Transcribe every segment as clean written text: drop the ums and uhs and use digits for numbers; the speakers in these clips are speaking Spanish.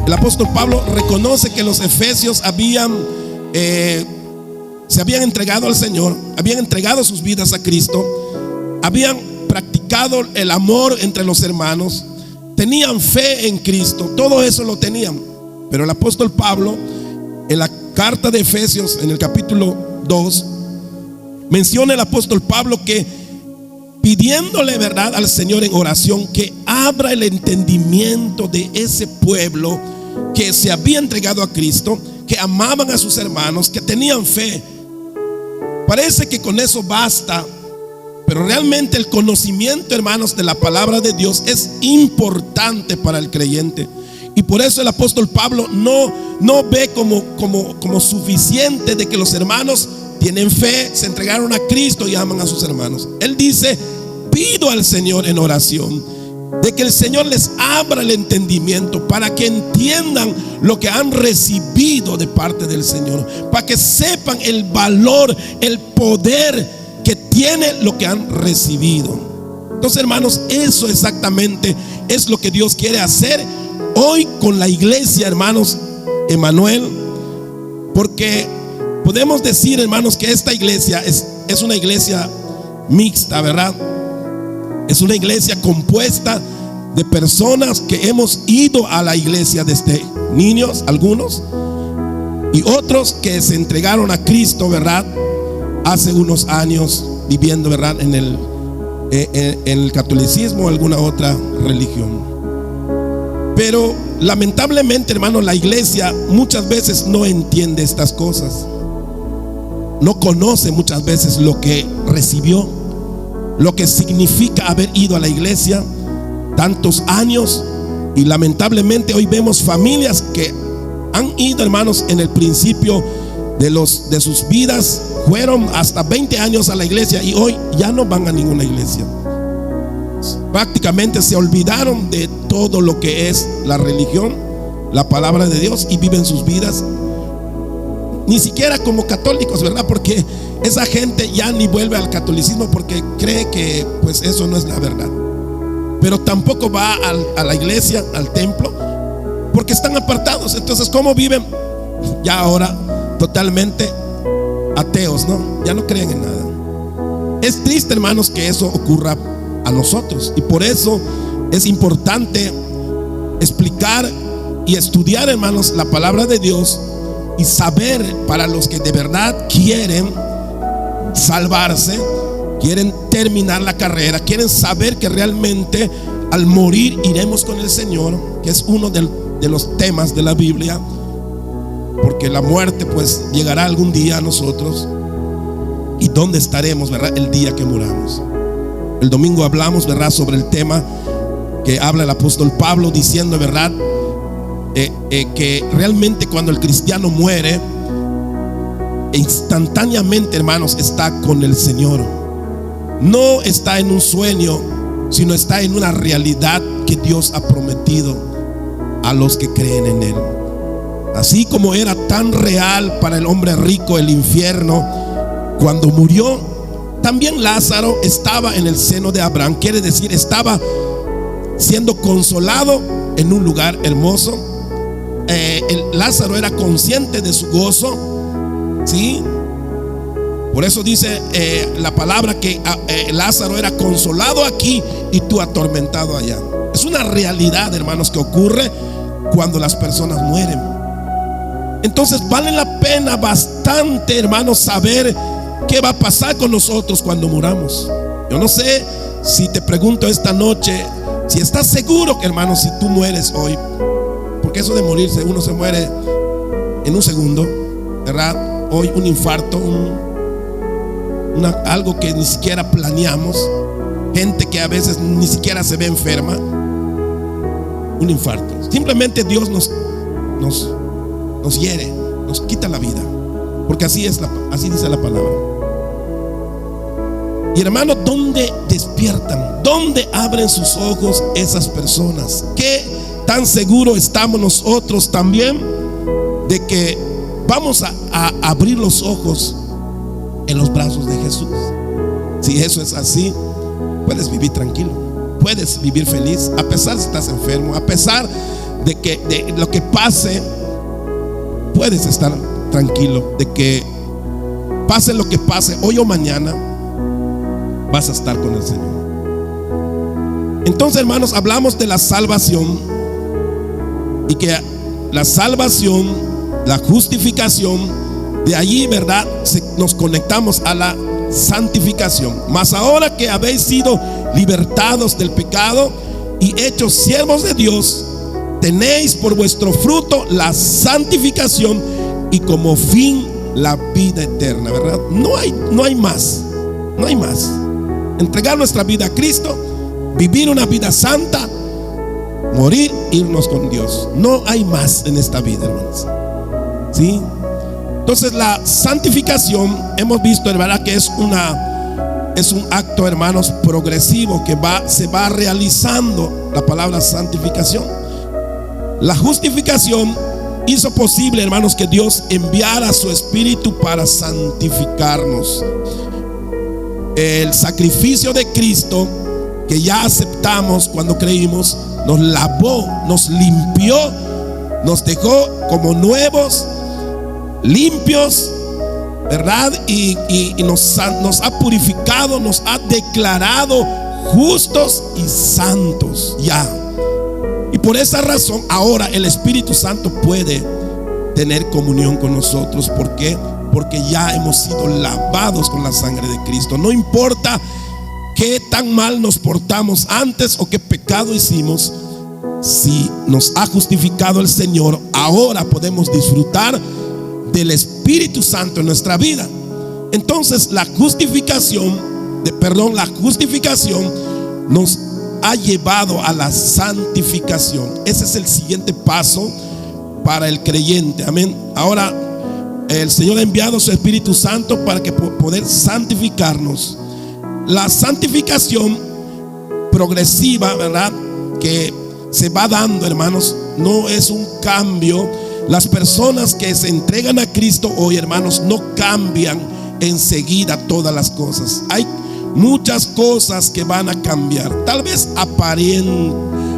el apóstol Pablo reconoce que los efesios se habían entregado al Señor, habían entregado sus vidas a Cristo, habían practicado el amor entre los hermanos, tenían fe en Cristo, todo eso lo tenían. Pero el apóstol Pablo, en la carta de Efesios, en el capítulo 2, menciona el apóstol Pablo que pidiéndole, verdad, al Señor en oración que abra el entendimiento de ese pueblo que se había entregado a Cristo, que amaban a sus hermanos, que tenían fe. Parece que con eso basta, pero realmente el conocimiento, hermanos, de la palabra de Dios es importante para el creyente. Y por eso el apóstol Pablo no ve como suficiente de que los hermanos tienen fe, se entregaron a Cristo y aman a sus hermanos. Él dice: pido al Señor en oración de que el Señor les abra el entendimiento para que entiendan lo que han recibido de parte del Señor, para que sepan el valor, el poder que tiene lo que han recibido. Entonces, hermanos, eso exactamente es lo que Dios quiere hacer hoy con la iglesia, hermanos, Emanuel, porque podemos decir, hermanos, que esta iglesia es una iglesia mixta, ¿verdad? Es una iglesia compuesta de personas que hemos ido a la iglesia desde niños, algunos, y otros que se entregaron a Cristo, ¿verdad? Hace unos años, viviendo, ¿verdad?, en el catolicismo o alguna otra religión. Pero lamentablemente, hermanos, la iglesia muchas veces no entiende estas cosas. No conoce muchas veces lo que recibió, lo que significa haber ido a la iglesia tantos años. Y lamentablemente hoy vemos familias que han ido, hermanos, en el principio de sus vidas, fueron hasta 20 años a la iglesia y hoy ya no van a ninguna iglesia. Prácticamente se olvidaron de todo lo que es la religión, la palabra de Dios, y viven sus vidas ni siquiera como católicos, ¿verdad? Porque esa gente ya ni vuelve al catolicismo porque cree que pues eso no es la verdad. Pero tampoco va a la iglesia, al templo, porque están apartados. Entonces, ¿cómo viven? Ya ahora totalmente ateos, ¿no? Ya no creen en nada. Es triste, hermanos, que eso ocurra a nosotros, y por eso es importante explicar y estudiar, hermanos, la palabra de Dios y saber, para los que de verdad quieren salvarse, quieren terminar la carrera, quieren saber que realmente al morir iremos con el Señor, que es uno de los temas de la Biblia, porque la muerte pues llegará algún día a nosotros. ¿Y dónde estaremos, verdad, el día que muramos? El domingo hablamos, verdad, sobre el tema que habla el apóstol Pablo, diciendo, verdad, que realmente cuando el cristiano muere, instantáneamente, hermanos, está con el Señor. No está en un sueño, sino está en una realidad que Dios ha prometido a los que creen en Él. Así como era tan real para el hombre rico el infierno cuando murió, también Lázaro estaba en el seno de Abraham. Quiere decir, estaba siendo consolado en un lugar hermoso. Lázaro era consciente de su gozo, ¿sí? Por eso dice la palabra que Lázaro era consolado aquí y tú atormentado allá. Es una realidad, hermanos, que ocurre cuando las personas mueren. Entonces vale la pena bastante, hermanos, saber qué va a pasar con nosotros cuando muramos. Yo no sé si te pregunto esta noche, si estás seguro, hermano, si tú mueres hoy, porque eso de morirse, uno se muere en un segundo, ¿verdad? Hoy un infarto, algo que ni siquiera planeamos, gente que a veces ni siquiera se ve enferma, un infarto. Simplemente Dios nos hiere, nos quita la vida, porque así dice la palabra. Y hermano, ¿dónde despiertan? ¿Dónde abren sus ojos esas personas? ¿Qué tan seguro estamos nosotros también de que vamos a abrir los ojos en los brazos de Jesús? Si eso es así, puedes vivir tranquilo, puedes vivir feliz, a pesar de que estás enfermo, a pesar de lo que pase, puedes estar tranquilo de que pase lo que pase, hoy o mañana vas a estar con el Señor. Entonces, hermanos, hablamos de la salvación y que la salvación, la justificación, de allí, ¿verdad?, nos conectamos a la santificación. Mas ahora que habéis sido libertados del pecado y hechos siervos de Dios, tenéis por vuestro fruto la santificación y como fin la vida eterna, ¿verdad? No hay más. Entregar nuestra vida a Cristo, vivir una vida santa, morir, irnos con Dios. No hay más en esta vida, hermanos. ¿Sí? Entonces la santificación, hemos visto, ¿verdad?, que es un acto, hermanos, progresivo que se va realizando. La palabra santificación. La justificación hizo posible, hermanos, que Dios enviara a su Espíritu para santificarnos. El sacrificio de Cristo que ya aceptamos cuando creímos, nos lavó, nos limpió, nos dejó como nuevos, limpios, ¿verdad? Y nos ha purificado, nos ha declarado justos y santos ya. Y por esa razón ahora el Espíritu Santo puede tener comunión con nosotros. ¿Por qué? Porque ya hemos sido lavados con la sangre de Cristo. No importa qué tan mal nos portamos antes o qué pecado hicimos, si nos ha justificado el Señor, ahora podemos disfrutar del Espíritu Santo en nuestra vida. Entonces la justificación nos ha llevado a la santificación. Ese es el siguiente paso para el creyente. Amén. Ahora el Señor ha enviado su Espíritu Santo para que poder santificarnos. La santificación progresiva, ¿verdad?, que se va dando, hermanos, no es un cambio. Las personas que se entregan a Cristo hoy, hermanos, no cambian enseguida todas las cosas. Hay muchas cosas que van a cambiar. Tal vez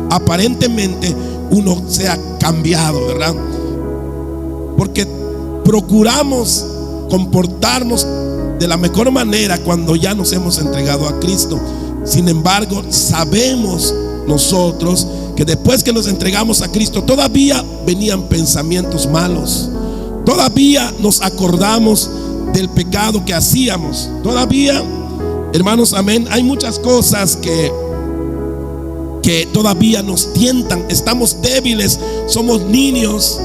aparentemente uno sea cambiado, ¿verdad? Porque procuramos comportarnos de la mejor manera cuando ya nos hemos entregado a Cristo. Sin embargo, sabemos nosotros que después que nos entregamos a Cristo, todavía venían pensamientos malos. Todavía nos acordamos del pecado que hacíamos. Todavía, hermanos, amén, hay muchas cosas que todavía nos tientan. Estamos débiles, somos niños,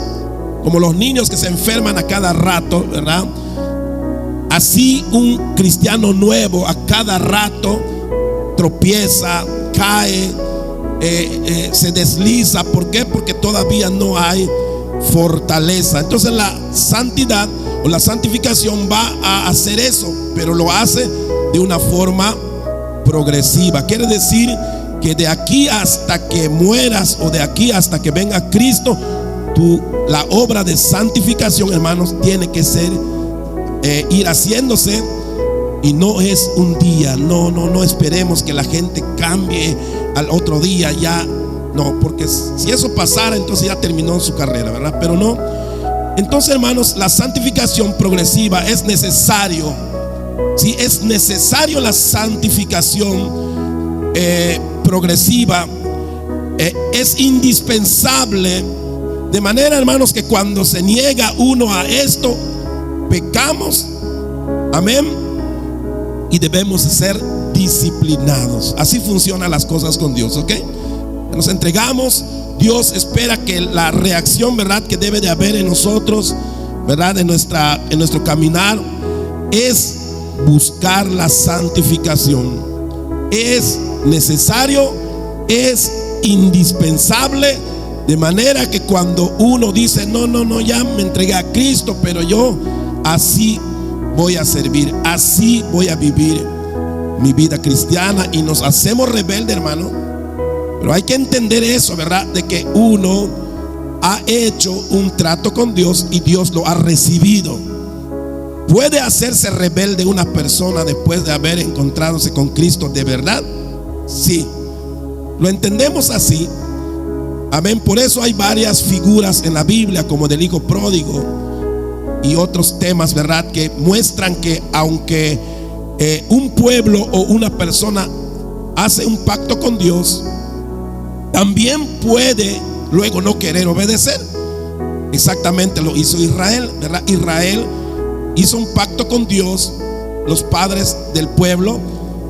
como los niños que se enferman a cada rato, ¿verdad? Así un cristiano nuevo a cada rato tropieza, cae, se desliza. ¿Por qué? Porque todavía no hay fortaleza. Entonces la santidad o la santificación va a hacer eso, pero lo hace de una forma progresiva. Quiere decir que de aquí hasta que mueras o de aquí hasta que venga Cristo, la obra de santificación, hermanos, tiene que ser ir haciéndose. Y no es un día. No esperemos que la gente cambie al otro día ya. No, porque si eso pasara, entonces ya terminó su carrera, ¿verdad? Pero no. Entonces, hermanos, la santificación progresiva es necesario. Sí, es necesario la santificación progresiva. Es indispensable. De manera, hermanos, que cuando se niega uno a esto, pecamos. Amén. Y debemos ser disciplinados. Así funcionan las cosas con Dios, ¿ok? Nos entregamos. Dios espera que la reacción, ¿verdad?, que debe de haber en nosotros, ¿verdad?, en nuestro caminar, es buscar la santificación. Es necesario, es indispensable. De manera que cuando uno dice no, ya me entregué a Cristo, pero yo así voy a servir, así voy a vivir mi vida cristiana, y nos hacemos rebeldes, hermano. Pero hay que entender eso, ¿verdad?, de que uno ha hecho un trato con Dios y Dios lo ha recibido. ¿Puede hacerse rebelde una persona después de haber encontradose con Cristo de verdad? Sí, lo entendemos así. Amén. Por eso hay varias figuras en la Biblia, como del hijo pródigo y otros temas, ¿verdad?, que muestran que aunque un pueblo o una persona hace un pacto con Dios, también puede luego no querer obedecer. Exactamente lo hizo Israel, ¿verdad? Israel hizo un pacto con Dios, los padres del pueblo,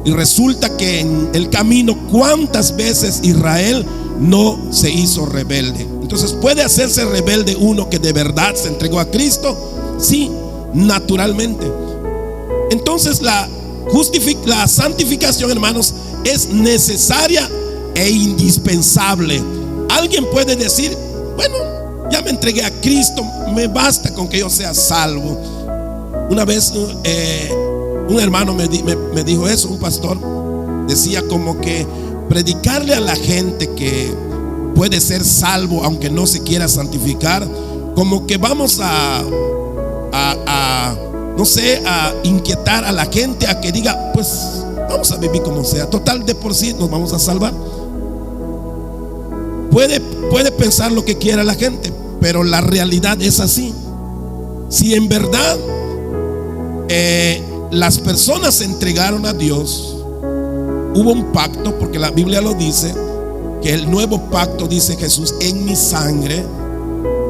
y resulta que en el camino, ¿cuántas veces Israel no se hizo rebelde? Entonces, ¿puede hacerse rebelde uno que de verdad se entregó a Cristo? Sí, naturalmente. Entonces la santificación, hermanos, es necesaria e indispensable. Alguien puede decir: bueno, ya me entregué a Cristo, me basta con que yo sea salvo. Una vez un hermano me dijo eso, un pastor, decía como que predicarle a la gente que puede ser salvo aunque no se quiera santificar, como que vamos no sé, a inquietar a la gente a que diga: pues vamos a vivir como sea, total, de por sí nos vamos a salvar. Puede pensar lo que quiera la gente, pero la realidad es así. Si en verdad las personas se entregaron a Dios, hubo un pacto, porque la Biblia lo dice, que el nuevo pacto, dice Jesús, en mi sangre.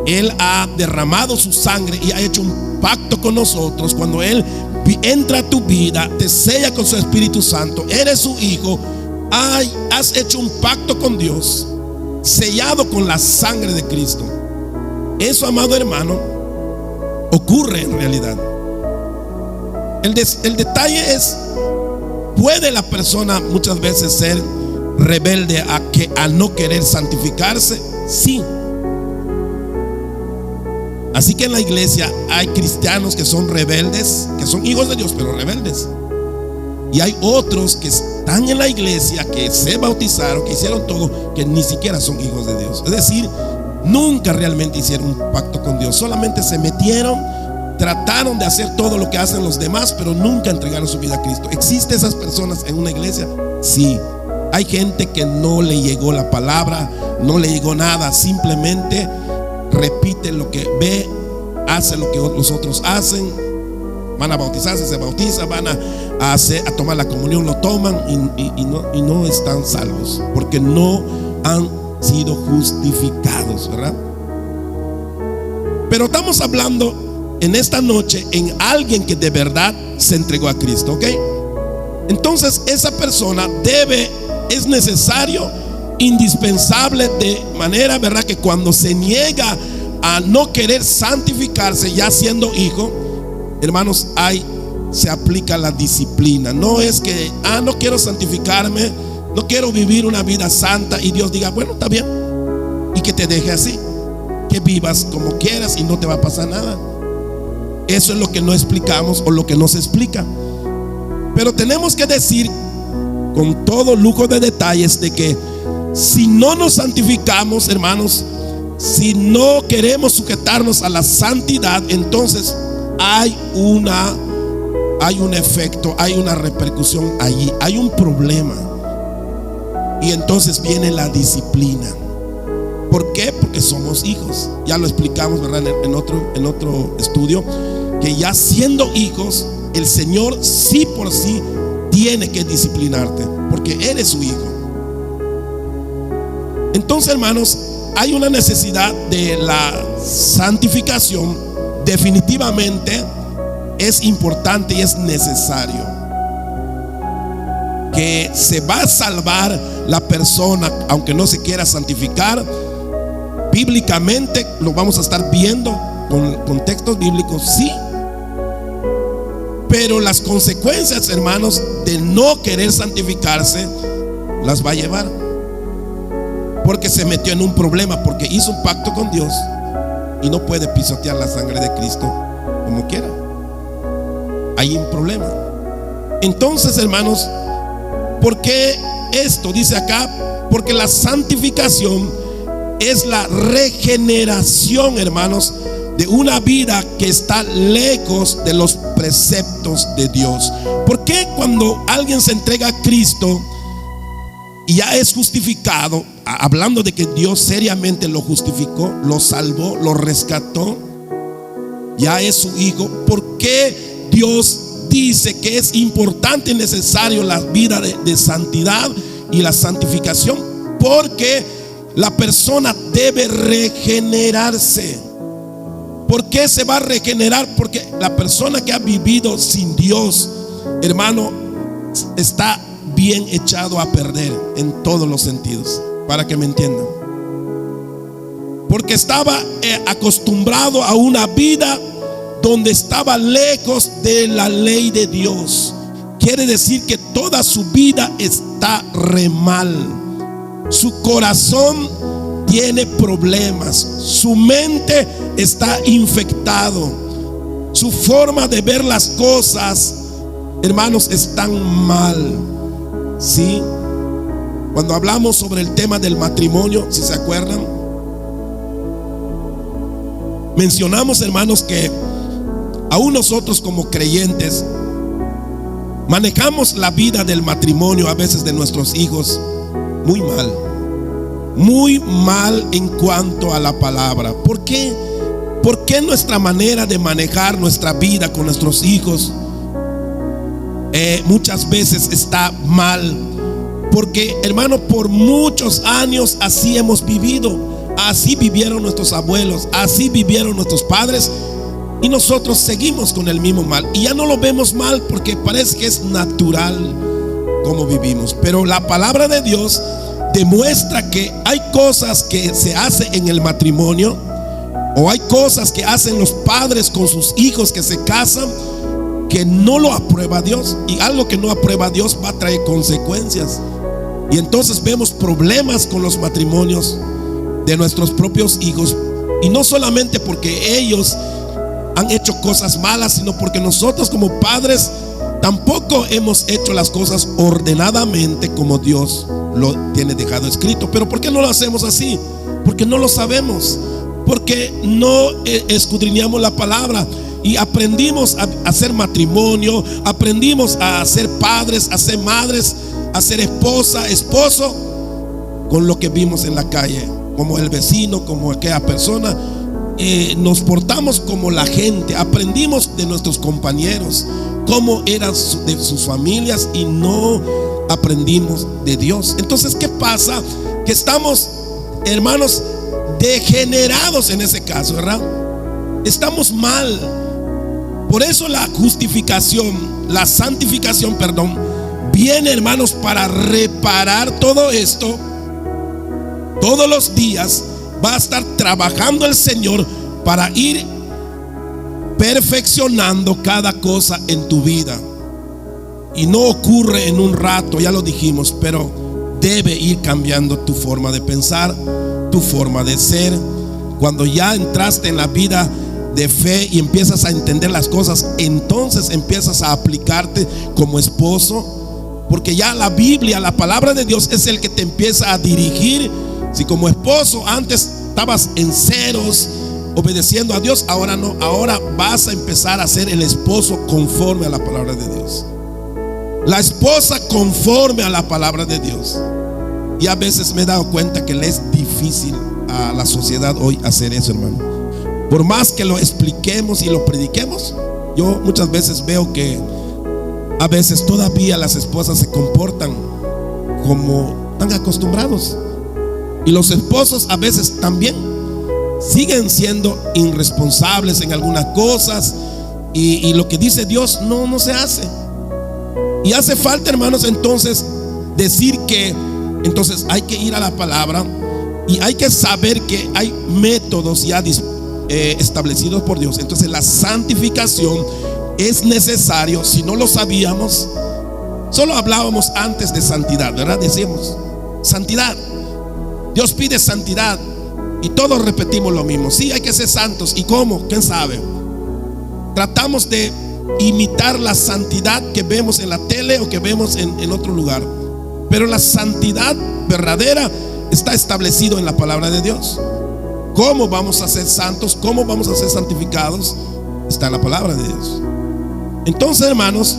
Él ha derramado su sangre y ha hecho un pacto con nosotros. Cuando Él entra a tu vida, te sella con su Espíritu Santo, eres su hijo, has hecho un pacto con Dios, sellado con la sangre de Cristo. Eso, amado hermano, ocurre en realidad. El detalle es: ¿puede la persona muchas veces ser rebelde a no querer santificarse? Sí. Así que en la iglesia hay cristianos que son rebeldes, que son hijos de Dios, pero rebeldes. Y hay otros que están en la iglesia, que se bautizaron, que hicieron todo, que ni siquiera son hijos de Dios. Es decir, nunca realmente hicieron un pacto con Dios. Solamente se metieron, trataron de hacer todo lo que hacen los demás, pero nunca entregaron su vida a Cristo. ¿Existen esas personas en una iglesia? Sí. Hay gente que no le llegó la palabra, no le llegó nada, simplemente repite lo que ve, hace lo que los otros hacen. Van a bautizarse, se bautizan, van a tomar la comunión, lo toman y no están salvos, porque no han sido justificados, ¿verdad? Pero estamos hablando en esta noche en alguien que de verdad se entregó a Cristo, ¿ok? Entonces esa persona es necesario, indispensable, de manera, ¿verdad?, que cuando se niega a no querer santificarse ya siendo hijo, hermanos, se aplica la disciplina. No es que no quiero santificarme, no quiero vivir una vida santa, y Dios diga: bueno, está bien, y que te deje así, que vivas como quieras y no te va a pasar nada. Eso es lo que no explicamos, o lo que no se explica. Pero tenemos que decir con todo lujo de detalles de que si no nos santificamos, hermanos, si no queremos sujetarnos a la santidad, entonces hay un efecto, hay una repercusión allí, hay un problema. Y entonces viene la disciplina. ¿Por qué? Porque somos hijos. Ya lo explicamos, ¿verdad?, en otro estudio, que ya siendo hijos, el Señor sí por sí tiene que disciplinarte, porque eres su hijo. Entonces, hermanos, hay una necesidad de la santificación. Definitivamente es importante y es necesario. Que se va a salvar la persona aunque no se quiera santificar. Bíblicamente lo vamos a estar viendo con textos bíblicos, sí. Pero las consecuencias, hermanos, de no querer santificarse las va a llevar, porque se metió en un problema, porque hizo un pacto con Dios y no puede pisotear la sangre de Cristo como quiera. Hay un problema. Entonces, hermanos, ¿por qué esto? Dice acá: porque la santificación es la regeneración, hermanos, de una vida que está lejos de los preceptos de Dios. ¿Por qué cuando alguien se entrega a Cristo y ya es justificado, hablando de que Dios seriamente lo justificó, lo salvó, lo rescató, ya es su hijo. ¿Por qué Dios dice que es importante y necesario la vida de santidad y la santificación? Porque la persona debe regenerarse. ¿Por qué se va a regenerar? Porque la persona que ha vivido sin Dios, hermano, está bien echado a perder en todos los sentidos, para que me entiendan. Porque estaba acostumbrado a una vida donde estaba lejos de la ley de Dios. Quiere decir que toda su vida está re mal. Su corazón tiene problemas, su mente está infectado, su forma de ver las cosas, hermanos, están mal. ¿Sí? Cuando hablamos sobre el tema del matrimonio, si se acuerdan, mencionamos, hermanos, que aún nosotros como creyentes manejamos la vida del matrimonio a veces de nuestros hijos muy mal en cuanto a la palabra. ¿Por qué? ¿Por qué nuestra manera de manejar nuestra vida con nuestros hijos muchas veces está mal? Porque, hermano, por muchos años así hemos vivido. Así vivieron nuestros abuelos, así vivieron nuestros padres, y nosotros seguimos con el mismo mal. Y ya no lo vemos mal porque parece que es natural como vivimos. Pero la palabra de Dios demuestra que hay cosas que se hacen en el matrimonio, o hay cosas que hacen los padres con sus hijos que se casan, que no lo aprueba Dios. Y algo que no aprueba Dios va a traer consecuencias. Y entonces vemos problemas con los matrimonios de nuestros propios hijos. Y no solamente porque ellos han hecho cosas malas, sino porque nosotros como padres tampoco hemos hecho las cosas ordenadamente como Dios lo tiene dejado escrito. Pero ¿por qué no lo hacemos así? Porque no lo sabemos, porque no escudriñamos la palabra. Y aprendimos a hacer matrimonio, aprendimos a ser padres, a ser madres, a ser esposa, esposo, con lo que vimos en la calle, como el vecino, como aquella persona. Nos portamos como la gente, aprendimos de nuestros compañeros cómo eran de sus familias, y no aprendimos de Dios. Entonces, ¿qué pasa? Que estamos, hermanos, degenerados en ese caso, ¿verdad? Estamos mal. Por eso la justificación, la santificación, perdón, viene, hermanos, para reparar todo esto. Todos los días va a estar trabajando el Señor para ir perfeccionando cada cosa en tu vida. Y no ocurre en un rato, ya lo dijimos, pero debe ir cambiando tu forma de pensar, tu forma de ser. Cuando ya entraste en la vida de fe y empiezas a entender las cosas, entonces empiezas a aplicarte como esposo, porque ya la Biblia, la palabra de Dios, es el que te empieza a dirigir. Si como esposo antes estabas en ceros obedeciendo a Dios, ahora no, ahora vas a empezar a ser el esposo conforme a la palabra de Dios, la esposa conforme a la palabra de Dios. Y a veces me he dado cuenta que le es difícil a la sociedad hoy hacer eso, hermano. Por más que lo expliquemos y lo prediquemos, yo muchas veces veo que a veces todavía las esposas se comportan como están acostumbrados, y los esposos a veces también siguen siendo irresponsables en algunas cosas, y lo que dice Dios no se hace. Y hace falta, hermanos, entonces decir que entonces hay que ir a la palabra, y hay que saber que hay métodos ya establecidos por Dios. Entonces la santificación es necesario. Si no lo sabíamos, solo hablábamos antes de santidad, ¿verdad? Decíamos santidad, Dios pide santidad, y todos repetimos lo mismo. Sí, hay que ser santos. ¿Y cómo? ¿Quién sabe? Tratamos de imitar la santidad que vemos en la tele o que vemos en otro lugar, pero la santidad verdadera está establecido en la palabra de Dios. ¿Cómo vamos a ser santos? ¿Cómo vamos a ser santificados? Está en la palabra de Dios. Entonces, hermanos,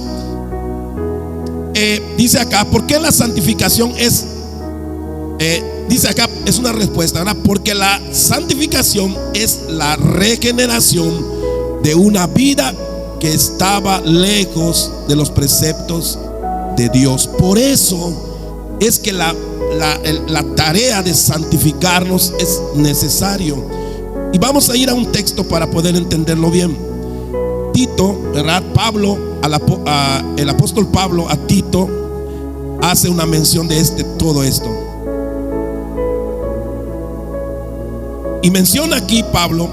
dice acá, ¿por qué la santificación es Dice acá, es una respuesta, ¿verdad? Porque la santificación es la regeneración de una vida que estaba lejos de los preceptos de Dios. Por eso es que la tarea de santificarnos es necesario. Y vamos a ir a un texto para poder entenderlo bien. Tito, ¿verdad? El apóstol Pablo a Tito hace una mención de todo esto. Y menciona aquí Pablo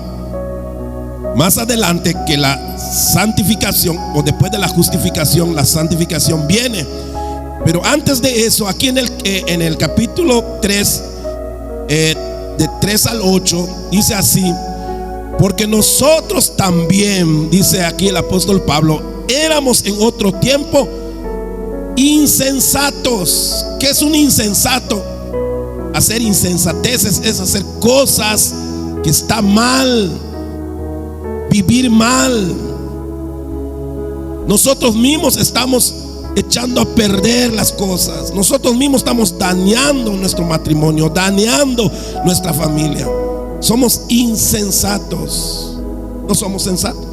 más adelante que la santificación, o después de la justificación, la santificación viene. Pero antes de eso, aquí en el capítulo 3, de 3 al 8, dice así: porque nosotros también, dice aquí el apóstol Pablo, éramos en otro tiempo insensatos. ¿Qué es un insensato? Hacer insensateces es hacer cosas que están mal, vivir mal. Nosotros mismos estamos echando a perder las cosas. Nosotros mismos estamos dañando nuestro matrimonio, dañando nuestra familia. Somos insensatos, no somos sensatos.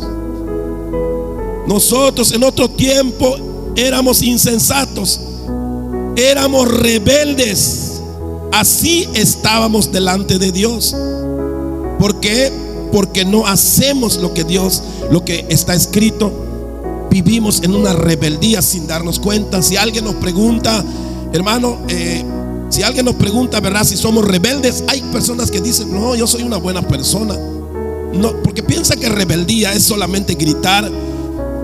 Nosotros en otro tiempo éramos insensatos, éramos rebeldes. Así estábamos delante de Dios. ¿Por qué? Porque no hacemos lo que está escrito. Vivimos en una rebeldía sin darnos cuenta. Si alguien nos pregunta, hermano, si alguien nos pregunta, ¿verdad?, si somos rebeldes, hay personas que dicen: no, yo soy una buena persona. No, porque piensa que rebeldía es solamente gritar,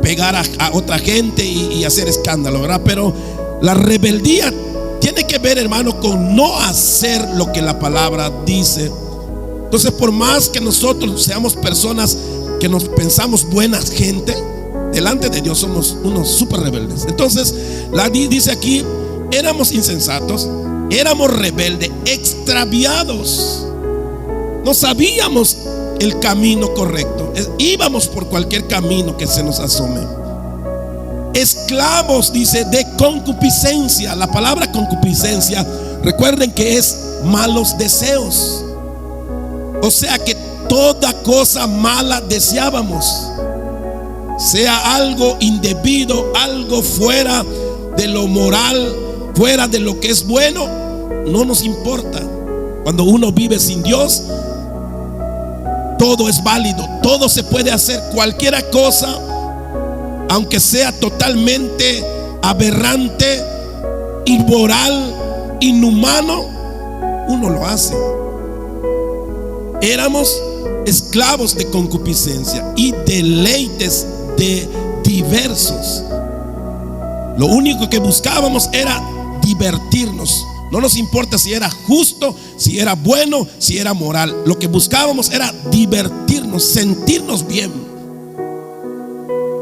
pegar a otra gente y hacer escándalo, ¿verdad? Pero la rebeldía tiene que ver, hermano, con no hacer lo que la palabra dice. Entonces, por más que nosotros seamos personas que nos pensamos buenas gente, delante de Dios somos unos súper rebeldes. Entonces, dice aquí: éramos insensatos, éramos rebeldes, extraviados. No sabíamos el camino correcto, íbamos por cualquier camino que se nos asome. Esclavos, dice, de concupiscencia. La palabra concupiscencia, recuerden que es malos deseos. O sea que toda cosa mala deseábamos, sea algo indebido, algo fuera de lo moral, fuera de lo que es bueno, no nos importa. Cuando uno vive sin Dios, todo es válido, todo se puede hacer, cualquier cosa, aunque sea totalmente aberrante, inmoral, inhumano, uno lo hace. Éramos esclavos de concupiscencia y deleites de diversos. Lo único que buscábamos era divertirnos. No nos importa si era justo, si era bueno, si era moral. Lo que buscábamos era divertirnos, sentirnos bien.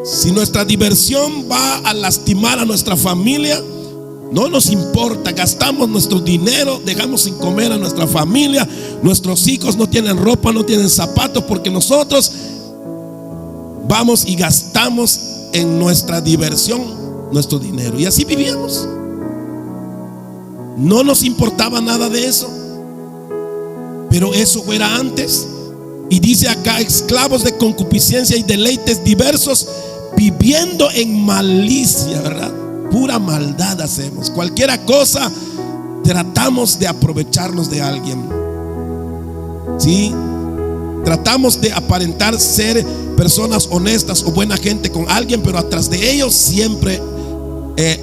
Si nuestra diversión va a lastimar a nuestra familia, no nos importa, gastamos nuestro dinero, dejamos sin comer a nuestra familia, nuestros hijos no tienen ropa, no tienen zapatos, porque nosotros vamos y gastamos en nuestra diversión nuestro dinero. Y así vivíamos. No nos importaba nada de eso. Pero eso era antes. Y dice acá: esclavos de concupiscencia y deleites diversos, viviendo en malicia, ¿verdad? Pura maldad hacemos. Cualquier cosa tratamos de aprovecharnos de alguien. ¿Sí? Tratamos de aparentar ser personas honestas o buena gente con alguien, pero atrás de ellos siempre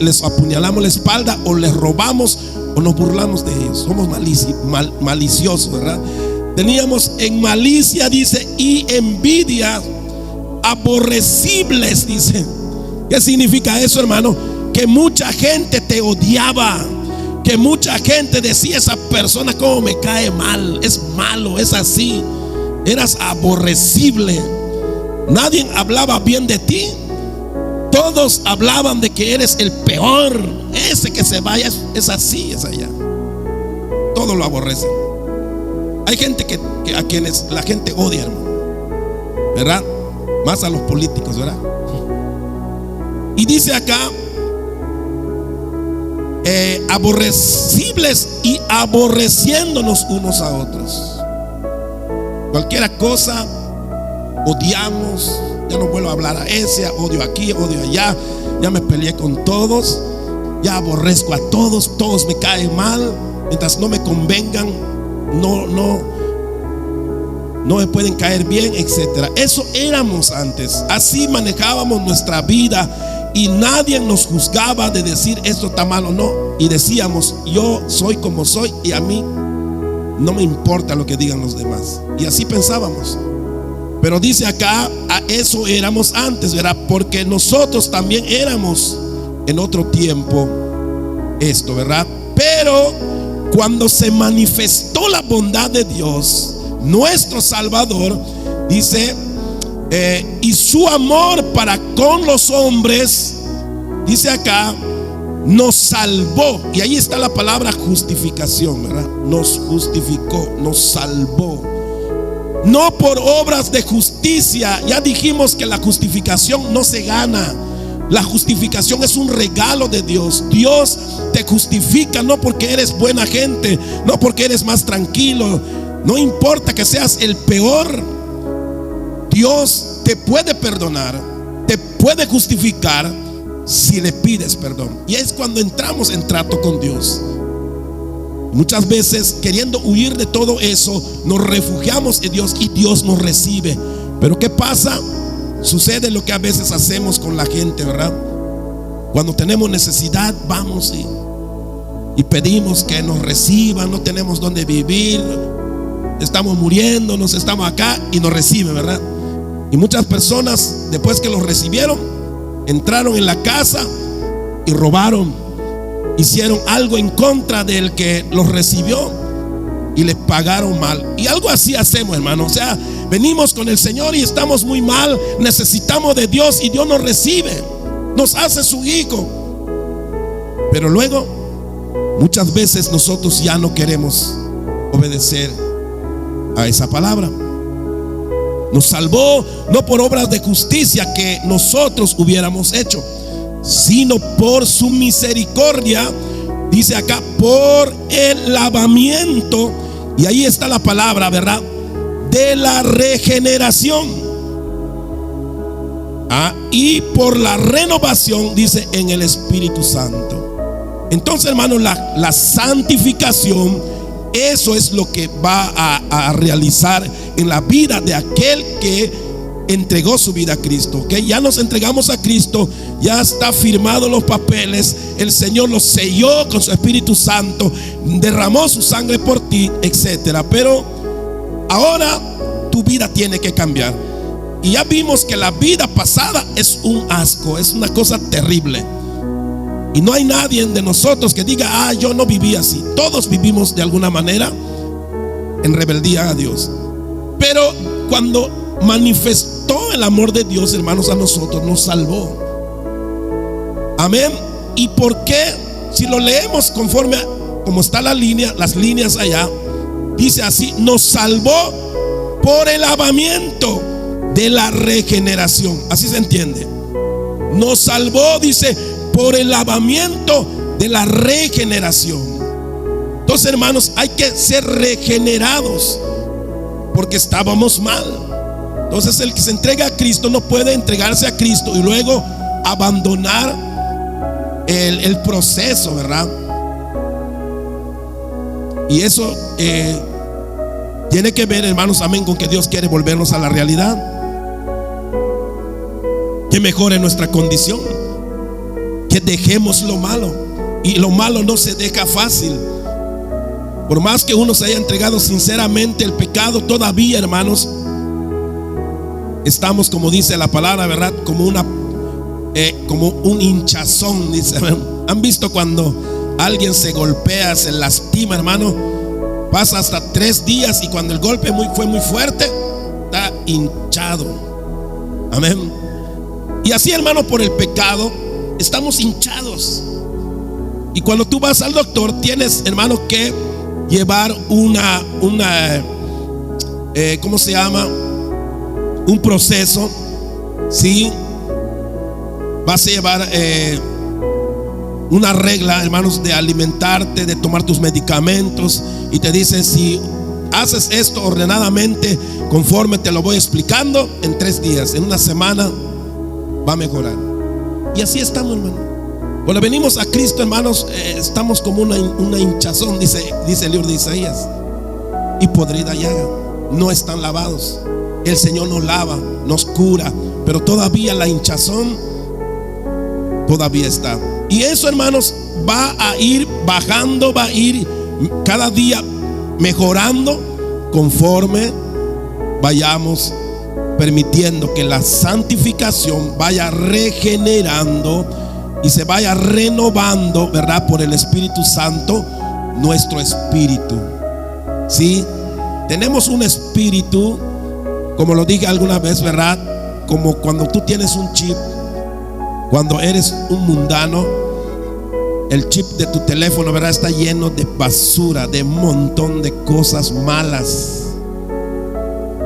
les apuñalamos la espalda, o les robamos, o nos burlamos de ellos. Somos maliciosos, ¿verdad? Teníamos en malicia, dice, y envidia, aborrecibles, dice. ¿Qué significa eso, hermano? Que mucha gente te odiaba, que mucha gente decía: esa persona como me cae mal, es malo, es así. Eras aborrecible. Nadie hablaba bien de ti. Todos hablaban de que eres el peor. Ese que se vaya es así, es allá. Todos lo aborrecen. Hay gente a quienes la gente odia, hermano, ¿verdad? Más a los políticos, ¿verdad? Y dice acá: aborrecibles y aborreciéndonos unos a otros. Cualquiera cosa odiamos. Ya no vuelvo a hablar a ese, odio aquí, odio allá. Ya me peleé con todos, ya aborrezco a todos, todos me caen mal. Mientras no me convengan, no me pueden caer bien, etcétera. Eso éramos antes. Así manejábamos nuestra vida y nadie nos juzgaba de decir esto está mal o no. Y decíamos, yo soy como soy y a mí no me importa lo que digan los demás. Y así pensábamos. Pero dice acá, a eso éramos antes, ¿verdad? Porque nosotros también éramos en otro tiempo esto, ¿verdad? Pero cuando se manifestó la bondad de Dios, nuestro Salvador, dice, y su amor para con los hombres, dice acá, nos salvó. Y ahí está la palabra justificación, ¿verdad? Nos justificó, nos salvó. No por obras de justicia. Ya dijimos que la justificación no se gana. La justificación es un regalo de Dios. Dios te justifica no porque eres buena gente, no porque eres más tranquilo. No importa que seas el peor, Dios te puede perdonar, te puede justificar si le pides perdón. Y es cuando entramos en trato con Dios. Muchas veces, queriendo huir de todo eso, nos refugiamos en Dios y Dios nos recibe. Pero ¿qué pasa? Sucede lo que a veces hacemos con la gente, ¿verdad? Cuando tenemos necesidad, vamos y pedimos que nos reciban. No tenemos dónde vivir, estamos muriéndonos, estamos acá, y nos reciben, ¿verdad? Y muchas personas, después que los recibieron, entraron en la casa y robaron. Hicieron algo en contra del que los recibió y les pagaron mal. Y algo así hacemos, hermano. O sea, venimos con el Señor y estamos muy mal, necesitamos de Dios y Dios nos recibe, nos hace su hijo. Pero luego, muchas veces nosotros ya no queremos obedecer a esa palabra. Nos salvó no por obras de justicia que nosotros hubiéramos hecho, sino por su misericordia, dice acá, por el lavamiento, y ahí está la palabra, ¿verdad?, de la regeneración, y por la renovación, dice, en el Espíritu Santo. Entonces, hermanos, la santificación, eso es lo que va a realizar en la vida de aquel que entregó su vida a Cristo, ¿okay? Ya nos entregamos a Cristo, ya está firmado los papeles, el Señor los selló con su Espíritu Santo, derramó su sangre por ti, etcétera. Pero ahora tu vida tiene que cambiar. Y ya vimos que la vida pasada es un asco, es una cosa terrible. Y no hay nadie de nosotros que diga, yo no viví así. Todos vivimos de alguna manera en rebeldía a Dios. Pero cuando manifestó el amor de Dios, hermanos, a nosotros, nos salvó. Amén. ¿Y por qué? Si lo leemos conforme a como está la línea, las líneas allá, dice así: nos salvó por el lavamiento de la regeneración. Así se entiende. Nos salvó, dice, por el lavamiento de la regeneración. Entonces, hermanos, hay que ser regenerados porque estábamos mal. Entonces, el que se entrega a Cristo no puede entregarse a Cristo y luego abandonar el proceso, ¿verdad? Y eso tiene que ver, hermanos, amén, con que Dios quiere volvernos a la realidad, que mejore nuestra condición, que dejemos lo malo. Y lo malo no se deja fácil. Por más que uno se haya entregado sinceramente el pecado, todavía, hermanos, estamos, como dice la palabra, ¿verdad? Como un hinchazón, dice. ¿Han visto cuando alguien se golpea, se lastima, hermano? Pasa hasta 3 días y cuando el golpe fue muy fuerte, está hinchado. Amén. Y así, hermano, por el pecado estamos hinchados. Y cuando tú vas al doctor, tienes, hermano, que llevar ¿cómo se llama? Un proceso, ¿sí? Vas a llevar una regla, hermanos, de alimentarte, de tomar tus medicamentos, y te dice: si haces esto ordenadamente, conforme te lo voy explicando, en 3 días, en una semana va a mejorar. Y así estamos, hermano. Cuando venimos a Cristo, hermanos, estamos como una hinchazón, dice el libro de Isaías, y podrida llaga. No están lavados. El Señor nos lava, nos cura, pero todavía la hinchazón todavía está. Y eso, hermanos, va a ir bajando, va a ir cada día mejorando conforme vayamos permitiendo que la santificación vaya regenerando y se vaya renovando, ¿verdad? Por el Espíritu Santo, nuestro espíritu. ¿Sí? Tenemos un espíritu, como lo dije alguna vez, ¿verdad? Como cuando tú tienes un chip, cuando eres un mundano, el chip de tu teléfono, ¿verdad?, está lleno de basura, de un montón de cosas malas.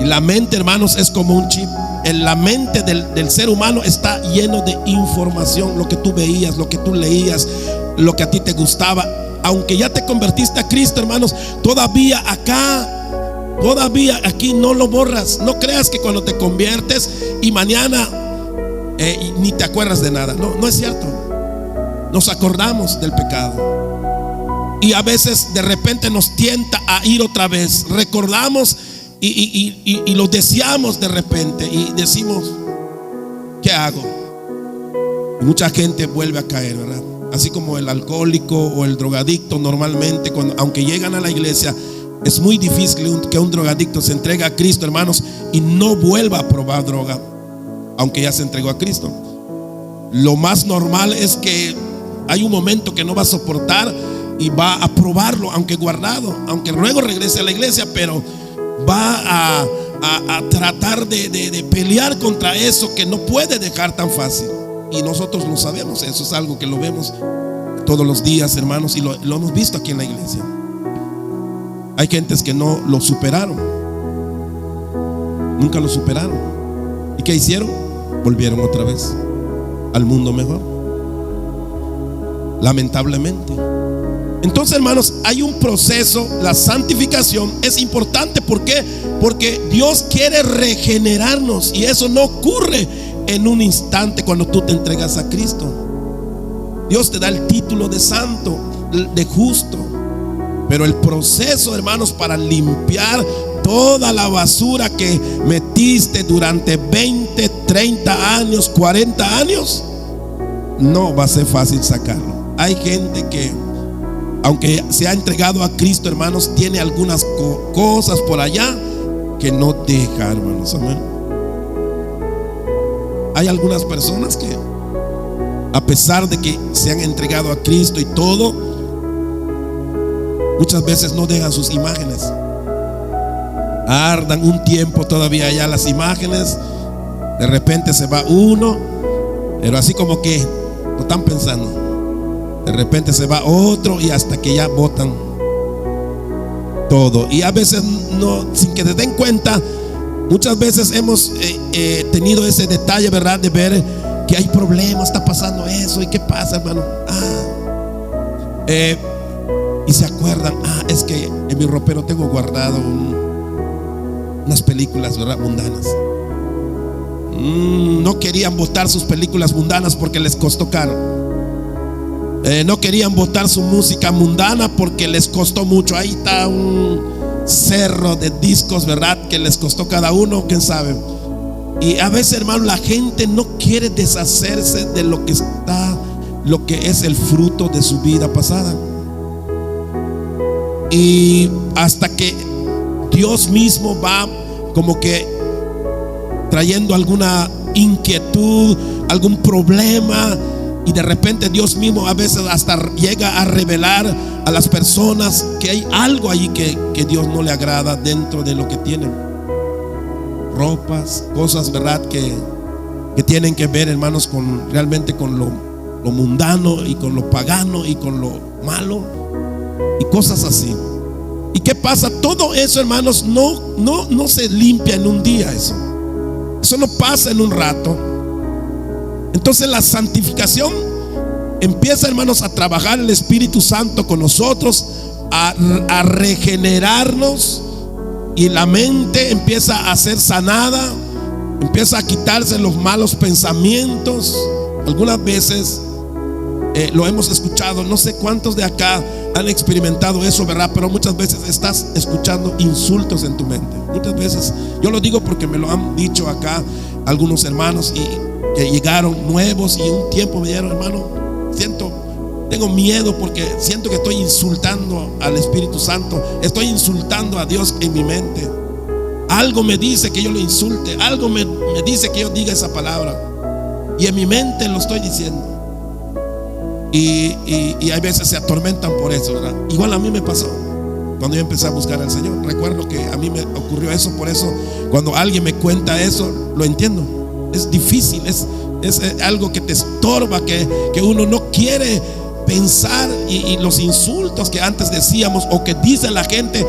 Y la mente, hermanos, es como un chip. En la mente del ser humano está lleno de información. Lo que tú veías, lo que tú leías, lo que a ti te gustaba. Aunque ya te convertiste a Cristo, hermanos, todavía aquí no lo borras. No creas que cuando te conviertes y mañana ni te acuerdas de nada. No es cierto. Nos acordamos del pecado, y a veces de repente nos tienta a ir otra vez. Recordamos y lo deseamos de repente, y decimos: ¿qué hago? Y mucha gente vuelve a caer, ¿verdad? Así como el alcohólico o el drogadicto, normalmente aunque llegan a la iglesia, es muy difícil que un drogadicto se entregue a Cristo, hermanos, y no vuelva a probar droga, aunque ya se entregó a Cristo. Lo más normal es que hay un momento que no va a soportar y va a probarlo, aunque guardado, aunque luego regrese a la iglesia, pero va a tratar de pelear contra eso que no puede dejar tan fácil. Y nosotros lo sabemos, eso es algo que lo vemos todos los días, hermanos, y lo hemos visto aquí en la iglesia. Hay gentes que no lo superaron, nunca lo superaron. ¿Y qué hicieron? Volvieron otra vez al mundo mejor, lamentablemente. Entonces, hermanos, hay un proceso. La santificación es importante. ¿Por qué? Porque Dios quiere regenerarnos, y eso no ocurre en un instante cuando tú te entregas a Cristo. Dios te da el título de santo, de justo, pero el proceso, hermanos, para limpiar toda la basura que metiste durante 20, 30 años, 40 años, no va a ser fácil sacarlo. Hay gente que, aunque se ha entregado a Cristo, hermanos, tiene algunas cosas por allá que no deja, hermanos. Amén. Hay algunas personas que, a pesar de que se han entregado a Cristo y todo, muchas veces no dejan sus imágenes. Ardan un tiempo todavía allá las imágenes. De repente se va uno, pero así como que lo están pensando. De repente se va otro, y hasta que ya botan todo. Y a veces no, sin que te den cuenta, muchas veces hemos tenido ese detalle, ¿verdad?, de ver que hay problemas, está pasando eso. ¿Y qué pasa, hermano? Y se acuerdan: es que en mi ropero tengo guardado unas películas, ¿verdad?, mundanas. No querían botar sus películas mundanas porque les costó caro. No querían botar su música mundana porque les costó mucho. Ahí está un cerro de discos, ¿verdad?, que les costó cada uno, quién sabe. Y a veces, hermano, la gente no quiere deshacerse de lo que es el fruto de su vida pasada. Y hasta que Dios mismo va como que trayendo alguna inquietud, algún problema, y de repente Dios mismo a veces hasta llega a revelar a las personas que hay algo allí que Dios no le agrada dentro de lo que tienen. Ropas, cosas, ¿verdad?, que tienen que ver, hermanos, realmente con lo mundano y con lo pagano y con lo malo y cosas así. ¿Y qué pasa? Todo eso, hermanos, no se limpia en un día. Eso no pasa en un rato. Entonces la santificación empieza, hermanos, a trabajar el Espíritu Santo con nosotros, a regenerarnos, y la mente empieza a ser sanada, empieza a quitarse los malos pensamientos. Algunas veces lo hemos escuchado, no sé cuántos de acá han experimentado eso, ¿verdad? Pero muchas veces estás escuchando insultos en tu mente. Muchas veces, yo lo digo porque me lo han dicho acá algunos hermanos y que llegaron nuevos, y un tiempo me dijeron: hermano, tengo miedo porque siento que estoy insultando al Espíritu Santo, estoy insultando a Dios en mi mente. Algo me dice que yo lo insulte, algo me dice que yo diga esa palabra, y en mi mente lo estoy diciendo. Y hay veces se atormentan por eso, ¿verdad? Igual a mí me pasó cuando yo empecé a buscar al Señor. Recuerdo que a mí me ocurrió eso. Por eso cuando alguien me cuenta eso, lo entiendo. Es difícil, es algo que te estorba, que uno no quiere pensar, y los insultos que antes decíamos o que dice la gente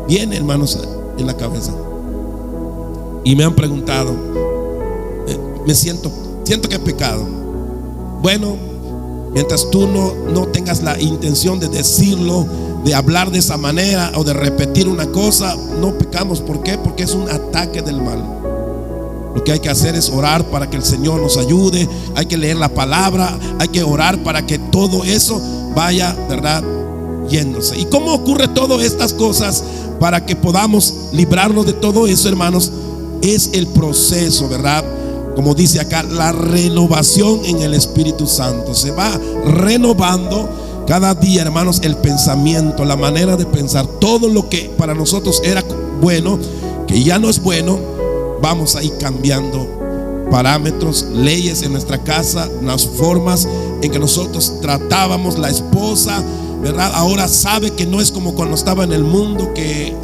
vienen, hermanos, en la cabeza. Y me han preguntado, siento que he pecado. Bueno, mientras tú no tengas la intención de decirlo, de hablar de esa manera o de repetir una cosa, no pecamos. ¿Por qué? Porque es un ataque del mal. Lo que hay que hacer es orar para que el Señor nos ayude. Hay que leer la palabra, hay que orar para que todo eso vaya, ¿verdad?, yéndose. ¿Y cómo ocurre todas estas cosas para que podamos librarnos de todo eso, hermanos? Es el proceso, ¿verdad? Como dice acá, la renovación en el Espíritu Santo. Se va renovando cada día, hermanos, el pensamiento, la manera de pensar. Todo lo que para nosotros era bueno, que ya no es bueno, vamos a ir cambiando parámetros, leyes en nuestra casa, las formas en que nosotros tratábamos. La esposa, ¿verdad?, ahora sabe que no es como cuando estaba en el mundo, que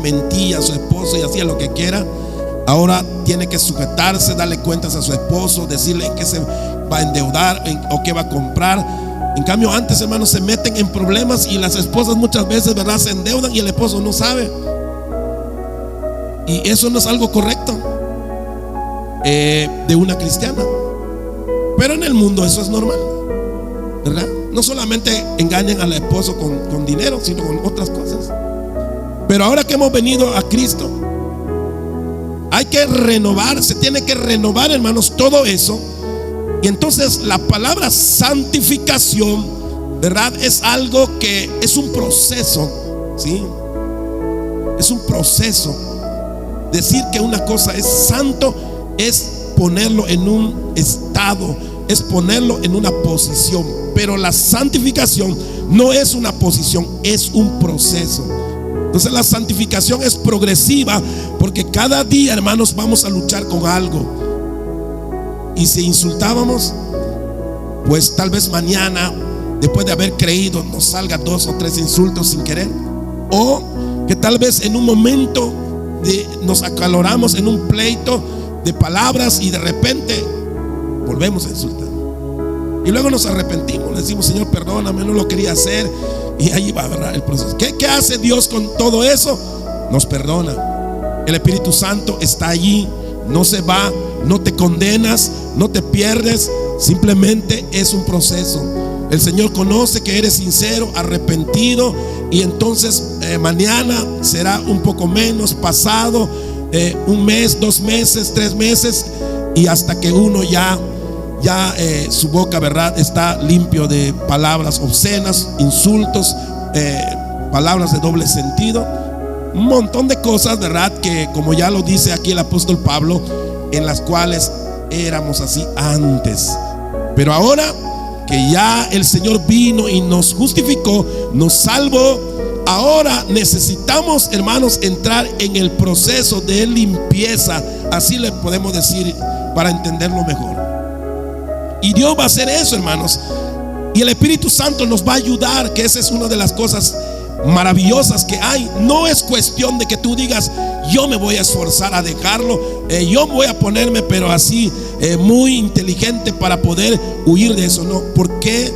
mentía a su esposo y hacía lo que quiera. Ahora tiene que sujetarse, darle cuentas a su esposo, decirle en qué se va a endeudar o qué va a comprar. En cambio, antes, hermanos, se meten en problemas y las esposas muchas veces, ¿verdad?, se endeudan y el esposo no sabe. Y eso no es algo correcto de una cristiana. Pero en el mundo eso es normal, ¿verdad? No solamente engañan al esposo con dinero, sino con otras cosas. Pero ahora que hemos venido a Cristo, hay que renovar, se tiene que renovar, hermanos, todo eso. Y entonces la palabra santificación, ¿verdad?, es algo que es un proceso, ¿sí? Es un proceso. Decir que una cosa es santo es ponerlo en un estado, es ponerlo en una posición. Pero la santificación no es una posición, es un proceso. Entonces la santificación es progresiva, porque cada día, hermanos, vamos a luchar con algo. Y si insultábamos, pues tal vez mañana, después de haber creído, nos salga 2 o 3 insultos sin querer. O que tal vez en un momento nos acaloramos en un pleito de palabras y de repente volvemos a insultar. Y luego nos arrepentimos, le decimos: Señor, perdóname, no lo quería hacer. Y ahí va, ¿verdad?, el proceso. ¿Qué hace Dios con todo eso? Nos perdona. El Espíritu Santo está allí, no se va, no te condenas, no te pierdes. Simplemente es un proceso. El Señor conoce que eres sincero, arrepentido, y entonces mañana será un poco menos, pasado 1 mes, 2 meses, 3 meses, y hasta que uno ya su boca, ¿verdad?, está limpio de palabras obscenas, insultos, palabras de doble sentido, un montón de cosas, ¿verdad?, que, como ya lo dice aquí el apóstol Pablo, en las cuales éramos así antes. Pero ahora que ya el Señor vino y nos justificó, nos salvó, ahora necesitamos, hermanos, entrar en el proceso de limpieza, así le podemos decir para entenderlo mejor. Y Dios va a hacer eso, hermanos, y el Espíritu Santo nos va a ayudar, que esa es una de las cosas maravillosas que hay. No es cuestión de que tú digas: yo me voy a esforzar a dejarlo, yo voy a ponerme, pero así muy inteligente para poder huir de eso. No, ¿por qué?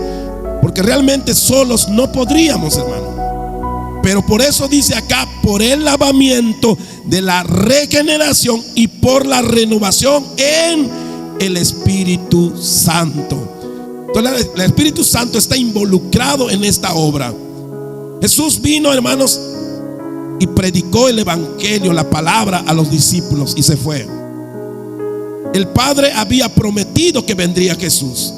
Porque realmente solos no podríamos, hermano. Pero por eso dice acá: por el lavamiento de la regeneración y por la renovación en el Espíritu Santo. Entonces el Espíritu Santo está involucrado en esta obra. Jesús vino, hermanos, y predicó el evangelio, la palabra a los discípulos, y se fue. El Padre había prometido que vendría Jesús,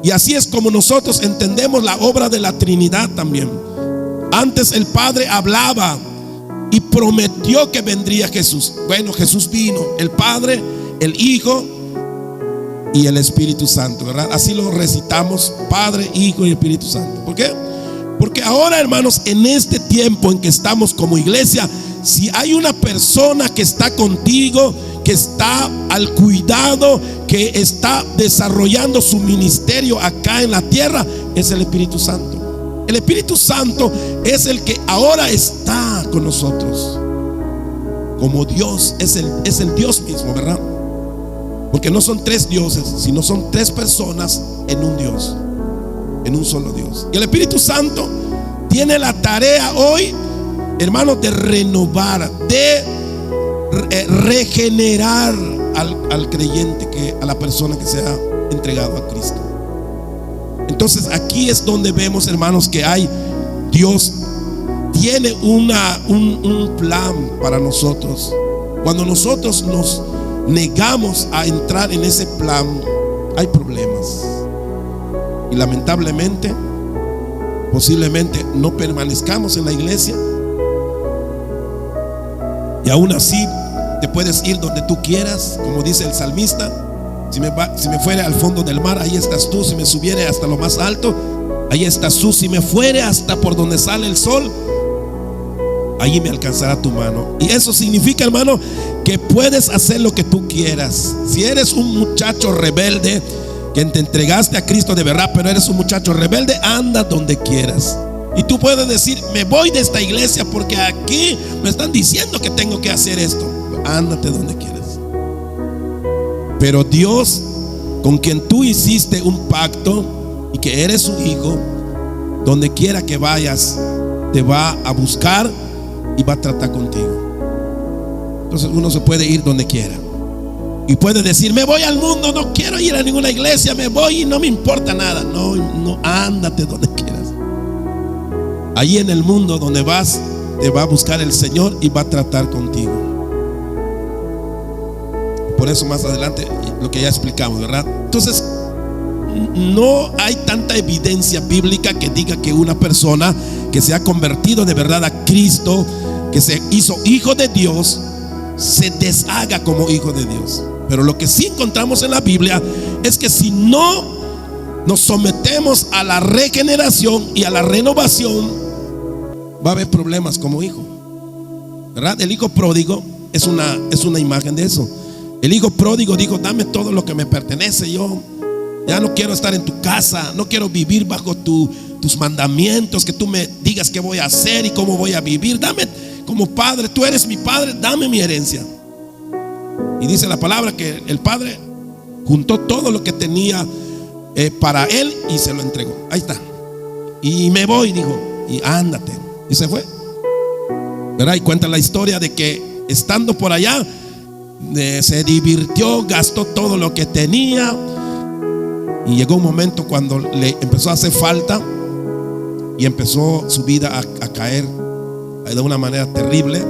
y así es como nosotros entendemos la obra de la Trinidad también. Antes el Padre hablaba y prometió que vendría Jesús. Bueno, Jesús vino, el Padre, el Hijo y el Espíritu Santo, ¿verdad? Así lo recitamos: Padre, Hijo y Espíritu Santo. ¿Por qué? Porque ahora, hermanos, en este tiempo en que estamos como iglesia, si hay una persona que está contigo, que está al cuidado, que está desarrollando su ministerio acá en la tierra, es el Espíritu Santo. El Espíritu Santo es el que ahora está con nosotros. Como Dios, es el Dios mismo, ¿verdad? Porque no son tres dioses, sino son tres personas en un Dios, en un solo Dios. Y el Espíritu Santo tiene la tarea hoy, hermanos, de renovar, de regenerar al creyente, a la persona que se ha entregado a Cristo. Entonces aquí es donde vemos, hermanos, que Dios tiene un plan para nosotros. Cuando nosotros nos negamos a entrar en ese plan, hay problemas. Y lamentablemente, posiblemente no permanezcamos en la iglesia. Y aún así te puedes ir donde tú quieras, como dice el salmista: si me fuere al fondo del mar, ahí estás tú. Si me subiere hasta lo más alto, ahí estás tú. Si me fuere hasta por donde sale el sol, allí me alcanzará tu mano. Y eso significa, hermano, que puedes hacer lo que tú quieras. Si eres un muchacho rebelde, que te entregaste a Cristo de verdad, pero eres un muchacho rebelde, anda donde quieras. Y tú puedes decir: me voy de esta iglesia porque aquí me están diciendo que tengo que hacer esto. Ándate donde quieras. Pero Dios, con quien tú hiciste un pacto y que eres su hijo, donde quiera que vayas, te va a buscar y va a tratar contigo. Entonces uno se puede ir donde quiera y puede decir: me voy al mundo, no quiero ir a ninguna iglesia, me voy y no me importa nada. No, ándate donde quieras. Allí en el mundo donde vas, te va a buscar el Señor y va a tratar contigo. Por eso más adelante lo que ya explicamos, ¿verdad? Entonces no hay tanta evidencia bíblica que diga que una persona que se ha convertido de verdad a Cristo, que se hizo hijo de Dios, se deshaga como hijo de Dios. Pero lo que sí encontramos en la Biblia es que si no nos sometemos a la regeneración y a la renovación, va a haber problemas como hijo, ¿verdad? El hijo pródigo es una imagen de eso. El hijo pródigo dijo: dame todo lo que me pertenece. Yo ya no quiero estar en tu casa, no quiero vivir bajo tus mandamientos, que tú me digas qué voy a hacer y cómo voy a vivir. Dame, como padre, tú eres mi padre, dame mi herencia. Y dice la palabra que el padre juntó todo lo que tenía para él y se lo entregó. Ahí está. Y me voy, dijo, y ándate. Y se fue, ¿verdad? Y cuenta la historia de que estando por allá, se divirtió, gastó todo lo que tenía. Y llegó un momento cuando le empezó a hacer falta y empezó su vida a caer de una manera terrible,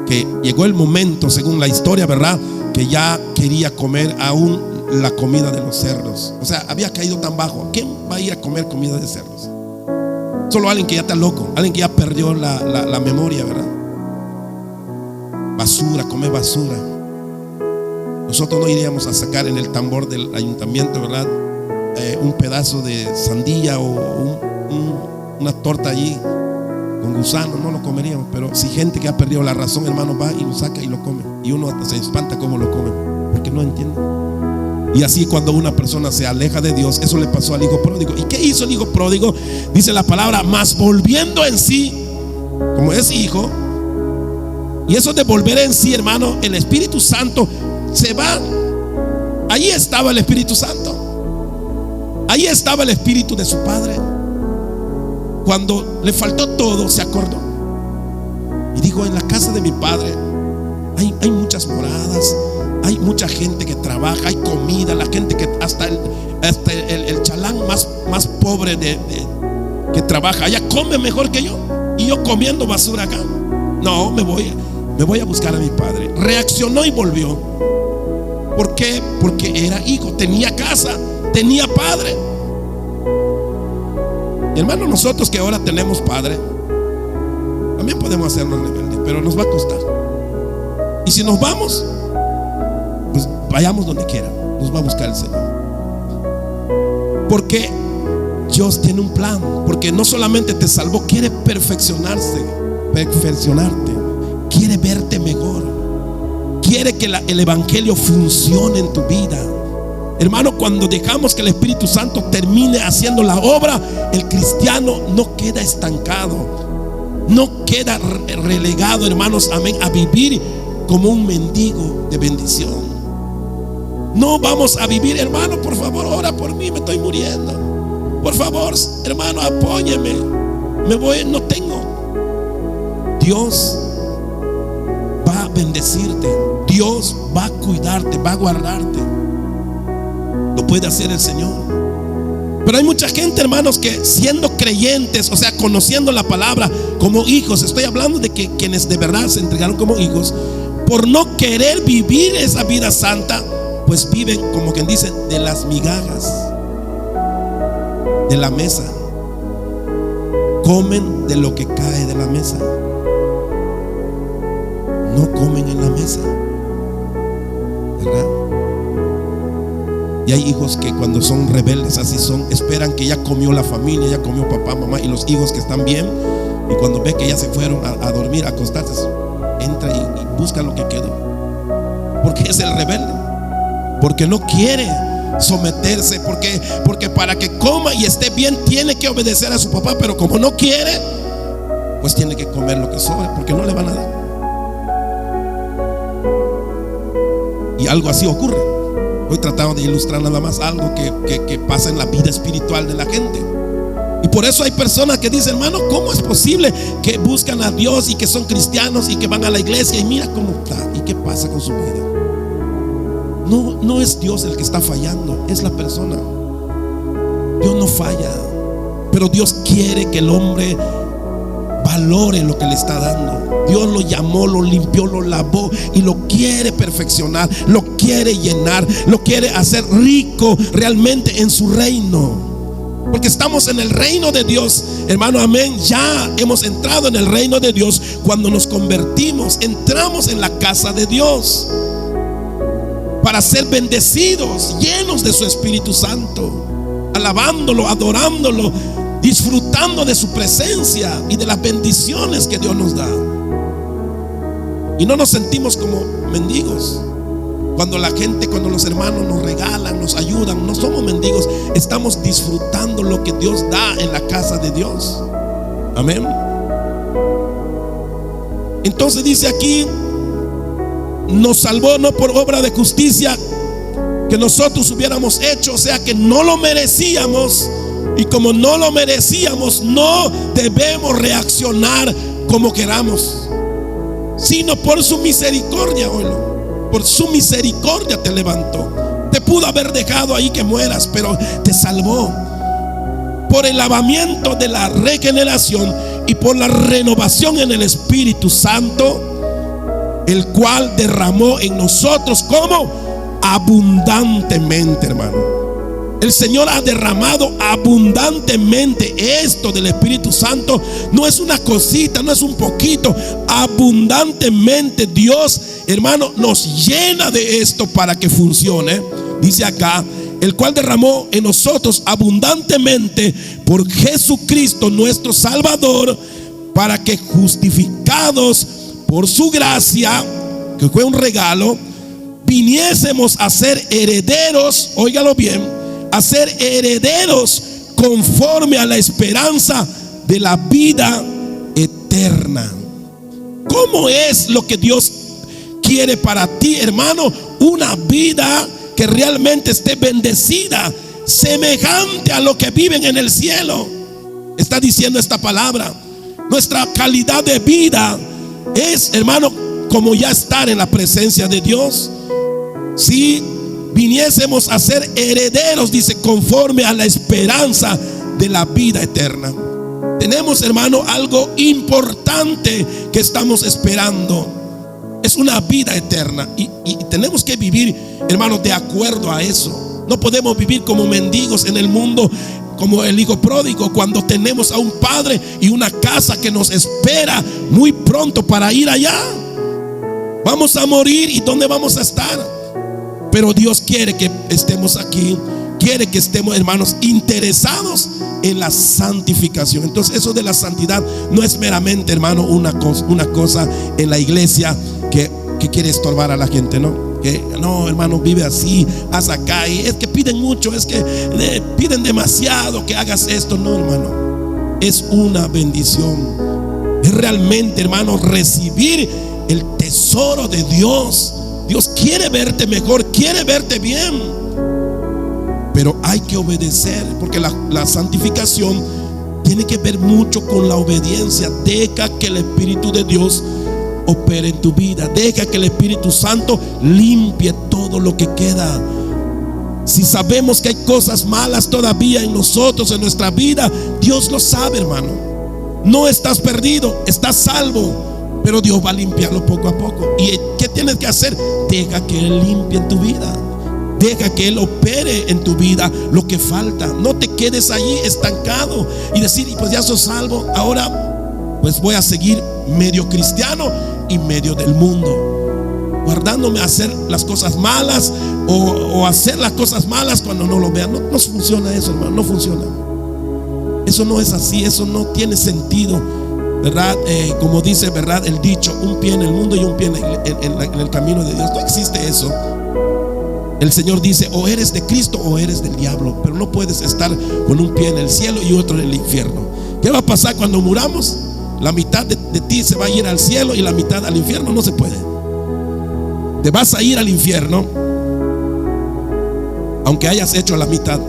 que llegó el momento, según la historia, ¿verdad?, que ya quería comer aún la comida de los cerdos. O sea, había caído tan bajo. ¿Quién va a ir a comer comida de cerdos? Solo alguien que ya está loco, alguien que ya perdió la memoria, ¿verdad? Basura, comer basura. Nosotros no iríamos a sacar en el tambor del ayuntamiento, ¿verdad?, un pedazo de sandía o una torta allí con gusano, no lo comeríamos. Pero si gente que ha perdido la razón, hermano, va y lo saca y lo come, y uno hasta se espanta cómo lo come, porque no entiende. Y así cuando una persona se aleja de Dios, eso le pasó al hijo pródigo. ¿Y qué hizo el hijo pródigo? Dice la palabra: mas volviendo en sí, como es hijo. Y eso de volver en sí, hermano, el Espíritu Santo se va. Allí estaba el Espíritu Santo, allí estaba el Espíritu de su Padre. Cuando le faltó todo, se acordó y dijo: en la casa de mi Padre hay muchas moradas, Hay mucha gente que trabaja, hay comida, la gente que hasta el chalán más pobre que trabaja allá come mejor que yo, y yo comiendo basura acá. No, me voy a buscar a mi padre. Reaccionó y volvió. ¿Por qué? Porque era hijo, tenía casa, tenía padre. Hermano, nosotros que ahora tenemos padre, también podemos hacernos rebeldes, pero nos va a costar. Y si nos vamos, pues vayamos donde quiera, nos va a buscar el Señor. Porque Dios tiene un plan, porque no solamente te salvó, quiere perfeccionarte, quiere verte mejor, quiere que el evangelio funcione en tu vida. Hermano, cuando dejamos que el Espíritu Santo termine haciendo la obra, el cristiano no queda estancado, no queda relegado, hermanos, amén, a vivir como un mendigo de bendición. No vamos a vivir, hermano, por favor, ora por mí, me estoy muriendo. Por favor, hermano, apóyeme, me voy, no tengo. Dios va a bendecirte, Dios va a cuidarte, va a guardarte. Lo puede hacer el Señor. Pero hay mucha gente, hermanos, que siendo creyentes, o sea, conociendo la palabra como hijos, estoy hablando de que quienes de verdad se entregaron como hijos, por no querer vivir esa vida santa, pues viven, como quien dice, de las migajas de la mesa. Comen de lo que cae de la mesa, no comen en la mesa, ¿verdad? Y hay hijos que cuando son rebeldes así son, esperan que ya comió la familia, ya comió papá, mamá, y los hijos que están bien, y cuando ve que ya se fueron a dormir, a acostarse, entra y busca lo que quedó, porque es el rebelde, porque no quiere someterse, porque para que coma y esté bien tiene que obedecer a su papá, pero como no quiere, pues tiene que comer lo que sobre, porque no le van a dar. Y algo así ocurre. Hoy tratamos de ilustrar nada más algo que pasa en la vida espiritual de la gente. Y por eso hay personas que dicen, hermano, ¿cómo es posible que buscan a Dios y que son cristianos y que van a la iglesia y mira cómo está y qué pasa con su vida? No es Dios el que está fallando, es la persona. Dios no falla, pero Dios quiere que el hombre valore lo que le está dando. Dios lo llamó, lo limpió, lo lavó y lo quiere perfeccionar, lo quiere llenar, lo quiere hacer rico realmente en su reino. Porque estamos en el reino de Dios, hermano, amén. Ya hemos entrado en el reino de Dios cuando nos convertimos, entramos en la casa de Dios para ser bendecidos, llenos de su Espíritu Santo, alabándolo, adorándolo, disfrutando de su presencia y de las bendiciones que Dios nos da. Y no nos sentimos como mendigos. Cuando la gente, cuando los hermanos nos regalan, nos ayudan, no somos mendigos, estamos disfrutando lo que Dios da en la casa de Dios. Amén. Entonces dice aquí, nos salvó no por obra de justicia que nosotros hubiéramos hecho, o sea que no lo merecíamos. Y como no lo merecíamos, no debemos reaccionar como queramos, sino por su misericordia. Oílo. Por su misericordia te levantó. Te pudo haber dejado ahí que mueras, pero te salvó por el lavamiento de la regeneración y por la renovación en el Espíritu Santo, el cual derramó en nosotros como abundantemente, hermano. El Señor ha derramado abundantemente esto del Espíritu Santo. No es una cosita, no es un poquito. Abundantemente Dios, hermano, nos llena de esto para que funcione. Dice acá, el cual derramó en nosotros abundantemente por Jesucristo nuestro Salvador, para que justificados por su gracia, que fue un regalo, viniésemos a ser herederos, óigalo bien, a ser herederos conforme a la esperanza de la vida eterna. ¿Cómo es lo que Dios quiere para ti, hermano? Una vida que realmente esté bendecida, semejante a lo que viven en el cielo. Está diciendo esta palabra. Nuestra calidad de vida es, hermano, como ya estar en la presencia de Dios. si viniésemos a ser herederos, dice, conforme a la esperanza de la vida eterna. Tenemos, hermano, algo importante que estamos esperando. Es una vida eterna y tenemos que vivir, hermano, de acuerdo a eso. No podemos vivir como mendigos en el mundo, como el hijo pródigo, cuando tenemos a un padre y una casa que nos espera muy pronto para ir allá. Vamos a morir, ¿y dónde vamos a estar? Pero Dios quiere que estemos aquí, quiere que estemos, hermanos, interesados en la santificación. Entonces eso de la santidad no es meramente, hermano, una cosa en la iglesia que quiere estorbar a la gente, ¿no? Que no, hermano, vive así, haz acá, y es que piden mucho, es que piden demasiado que hagas esto. No, hermano, es una bendición. Es realmente, hermano, recibir el tesoro de Dios. Dios quiere verte mejor, quiere verte bien, pero hay que obedecer, porque la santificación tiene que ver mucho con la obediencia. Deja que el Espíritu de Dios opere en tu vida. Deja que el Espíritu Santo limpie todo lo que queda. Si sabemos que hay cosas malas todavía en nosotros, en nuestra vida, Dios lo sabe, hermano. No estás perdido, estás salvo, pero Dios va a limpiarlo poco a poco. ¿Y qué tienes que hacer? Deja que Él limpie en tu vida. Deja que Él opere en tu vida lo que falta. No te quedes allí estancado y decir, pues ya soy salvo, ahora pues voy a seguir medio cristiano y medio del mundo, guardándome a hacer las cosas malas o hacer las cosas malas cuando no lo vean. No funciona eso, hermano, no funciona. Eso no es así, eso no tiene sentido, ¿verdad? Como dice, ¿verdad?, el dicho, un pie en el mundo y un pie en el camino de Dios. No existe eso. El Señor dice, o eres de Cristo o eres del diablo, pero no puedes estar con un pie en el cielo y otro en el infierno. ¿Qué va a pasar cuando muramos? La mitad de ti se va a ir al cielo y la mitad al infierno. No se puede. Te vas a ir al infierno aunque hayas hecho la mitad,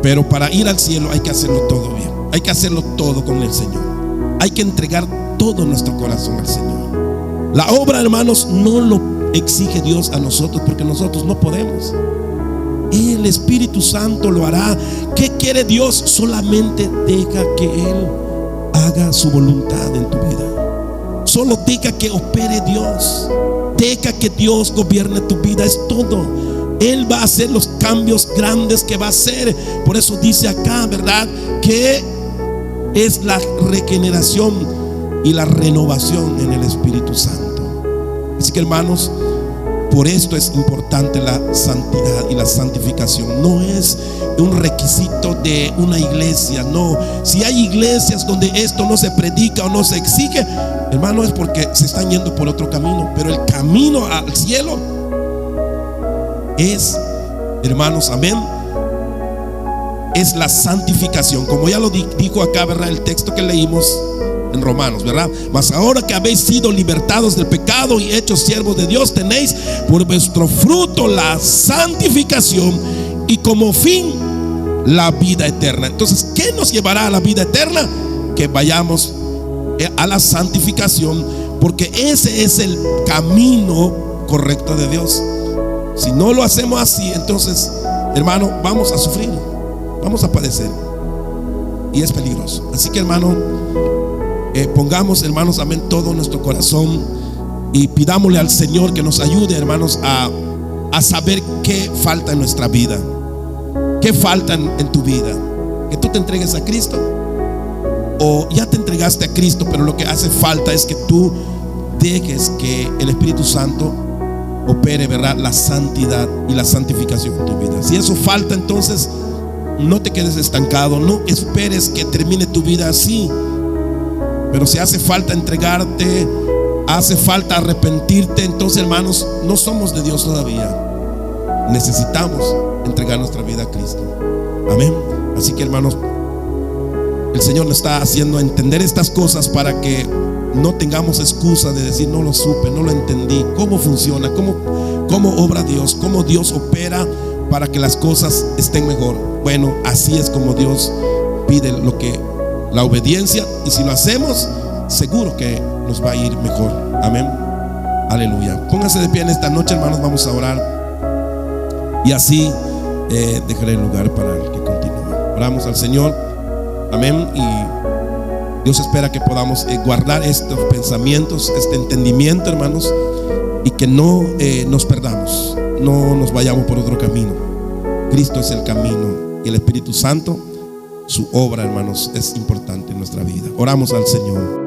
pero para ir al cielo hay que hacerlo todo bien. Hay que hacerlo todo con el Señor. Hay que entregar todo nuestro corazón al Señor. La obra, hermanos, no lo exige Dios a nosotros, porque nosotros no podemos. El Espíritu Santo lo hará. ¿Qué quiere Dios? Solamente deja que Él haga su voluntad en tu vida. Solo deja que opere Dios. Deja que Dios gobierne tu vida. Es todo. Él va a hacer los cambios grandes que va a hacer. Por eso dice acá, ¿verdad?, que es la regeneración y la renovación en el Espíritu Santo. Así que, hermanos, por esto es importante la santidad y la santificación. No es un requisito de una iglesia, no. Si hay iglesias donde esto no se predica o no se exige, hermano, es porque se están yendo por otro camino. Pero el camino al cielo es, hermanos, amén, es la santificación. Como ya lo dijo acá, ¿verdad?, el texto que leímos en Romanos, ¿verdad? Mas ahora que habéis sido libertados del pecado y hechos siervos de Dios, tenéis por vuestro fruto la santificación y como fin la vida eterna. Entonces, ¿qué nos llevará a la vida eterna? Que vayamos a la santificación, porque ese es el camino correcto de Dios. Si no lo hacemos así, entonces, hermano, vamos a sufrir, vamos a padecer, y es peligroso. Así que, hermano, pongamos, hermanos, amén, todo nuestro corazón y pidámosle al Señor que nos ayude, hermanos, a saber qué falta en nuestra vida. ¿Qué falta en tu vida? Que tú te entregues a Cristo, o ya te entregaste a Cristo, pero lo que hace falta es que tú dejes que el Espíritu Santo opere, ¿verdad?, la santidad y la santificación en tu vida. Si eso falta, entonces no te quedes estancado, no esperes que termine tu vida así. Pero si hace falta entregarte, hace falta arrepentirte, entonces, hermanos, no somos de Dios todavía. Necesitamos entregar nuestra vida a Cristo. Amén. Así que, hermanos, el Señor nos está haciendo entender estas cosas para que no tengamos excusa de decir, no lo supe, no lo entendí, cómo funciona, cómo obra Dios, cómo Dios opera para que las cosas estén mejor. Bueno, así es como Dios pide la obediencia, y si lo hacemos, seguro que nos va a ir mejor. Amén. Aleluya. Pónganse de pie en esta noche, hermanos, vamos a orar. Y así dejaré el lugar para el que continúe. Oramos al Señor. Amén. Y Dios espera que podamos guardar estos pensamientos, este entendimiento, hermanos, y que no nos perdamos, no nos vayamos por otro camino. Cristo es el camino y el Espíritu Santo, su obra, hermanos, es importante en nuestra vida. Oramos al Señor.